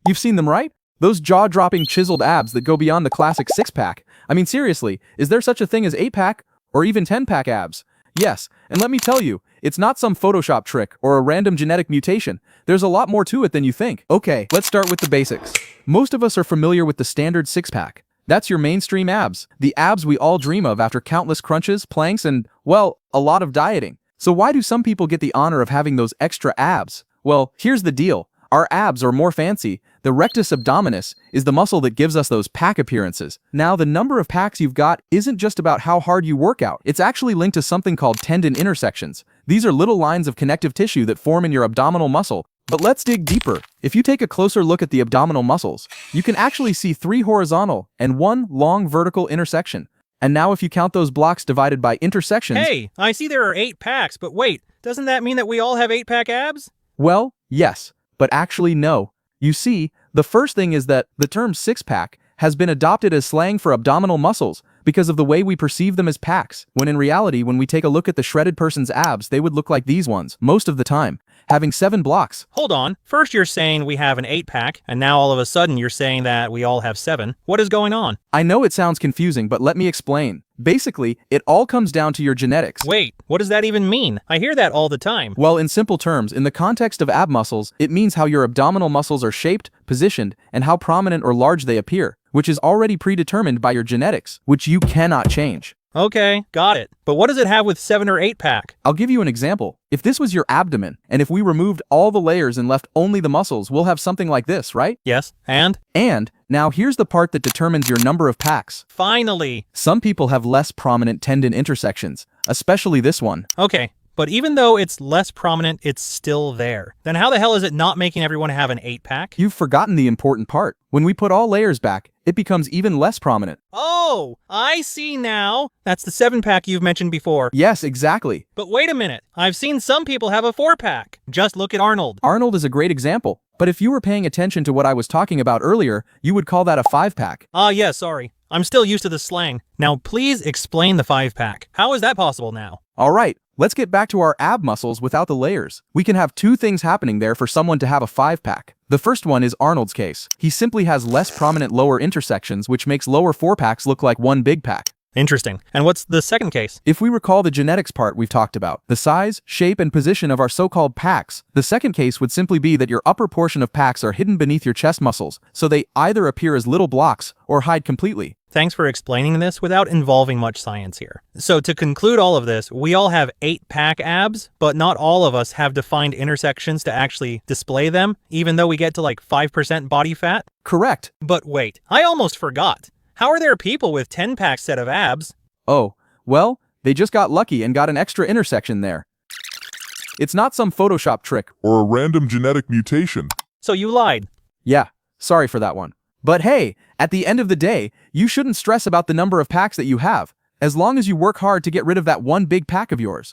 You've seen them, right? Those jaw-dropping chiseled abs that go beyond the classic six-pack. I mean, seriously, is there such a thing as 8-pack or even 10-pack abs? Yes, and let me tell you, it's not some Photoshop trick or a random genetic mutation. There's a lot more to it than you think. Okay, let's start with the basics. Most of us are familiar with the standard six-pack. That's your mainstream abs, the abs we all dream of after countless crunches, planks, and, well, a lot of dieting. So why do some people get the honor of having those extra abs? Well, here's the deal. Our abs are more fancy. The rectus abdominis is the muscle that gives us those pack appearances. Now, the number of packs you've got isn't just about how hard you work out. It's actually linked to something called tendon intersections. These are little lines of connective tissue that form in your abdominal muscle. But let's dig deeper. If you take a closer look at the abdominal muscles, you can actually see 3 horizontal and 1 long vertical intersection. And now if you count those blocks divided by intersections... Hey, I see there are 8 packs, but wait, doesn't that mean that we all have 8-pack abs? Well, yes, but actually no. You see, the first thing is that the term six-pack has been adopted as slang for abdominal muscles because of the way we perceive them as packs, when in reality, when we take a look at the shredded person's abs, they would look like these ones, most of the time, having 7 blocks. Hold on, first you're saying we have an 8-pack, and now all of a sudden you're saying that we all have 7. What is going on? I know it sounds confusing, but let me explain. Basically, it all comes down to your genetics. Wait, what does that even mean? I hear that all the time. Well, in simple terms, in the context of ab muscles, it means how your abdominal muscles are shaped, positioned, and how prominent or large they appear, which is already predetermined by your genetics, which you cannot change. Okay, got it. But what does it have with 7 or 8-pack? I'll give you an example. If this was your abdomen, and if we removed all the layers and left only the muscles, we'll have something like this, right? Yes, and? And, now here's the part that determines your number of packs. Finally! Some people have less prominent tendon intersections, especially this one. Okay, but even though it's less prominent, it's still there. Then how the hell is it not making everyone have an 8-pack? You've forgotten the important part. When we put all layers back, it becomes even less prominent. Oh, I see now. That's the 7-pack you've mentioned before. Yes, exactly. But wait a minute. I've seen some people have a 4-pack. Just look at Arnold. Arnold is a great example. But if you were paying attention to what I was talking about earlier, you would call that a 5-pack. Ah, yeah, sorry. I'm still used to the slang. Now, please explain the 5-pack. How is that possible now? All right, let's get back to our ab muscles without the layers. We can have 2 things happening there for someone to have a 5-pack. The first one is Arnold's case. He simply has less prominent lower intersections, which makes lower 4-packs look like one big pack. Interesting. And what's the second case? If we recall the genetics part we've talked about, the size, shape, and position of our so-called packs, the second case would simply be that your upper portion of packs are hidden beneath your chest muscles, so they either appear as little blocks or hide completely. Thanks for explaining this without involving much science here. So to conclude all of this, we all have 8-pack abs, but not all of us have defined intersections to actually display them, even though we get to like 5% body fat? Correct. But wait, I almost forgot. How are there people with 10-pack set of abs? Oh, well, they just got lucky and got an extra intersection there. It's not some Photoshop trick. Or a random genetic mutation. So you lied. Yeah, sorry for that one. But hey, at the end of the day, you shouldn't stress about the number of packs that you have, as long as you work hard to get rid of that one big pack of yours.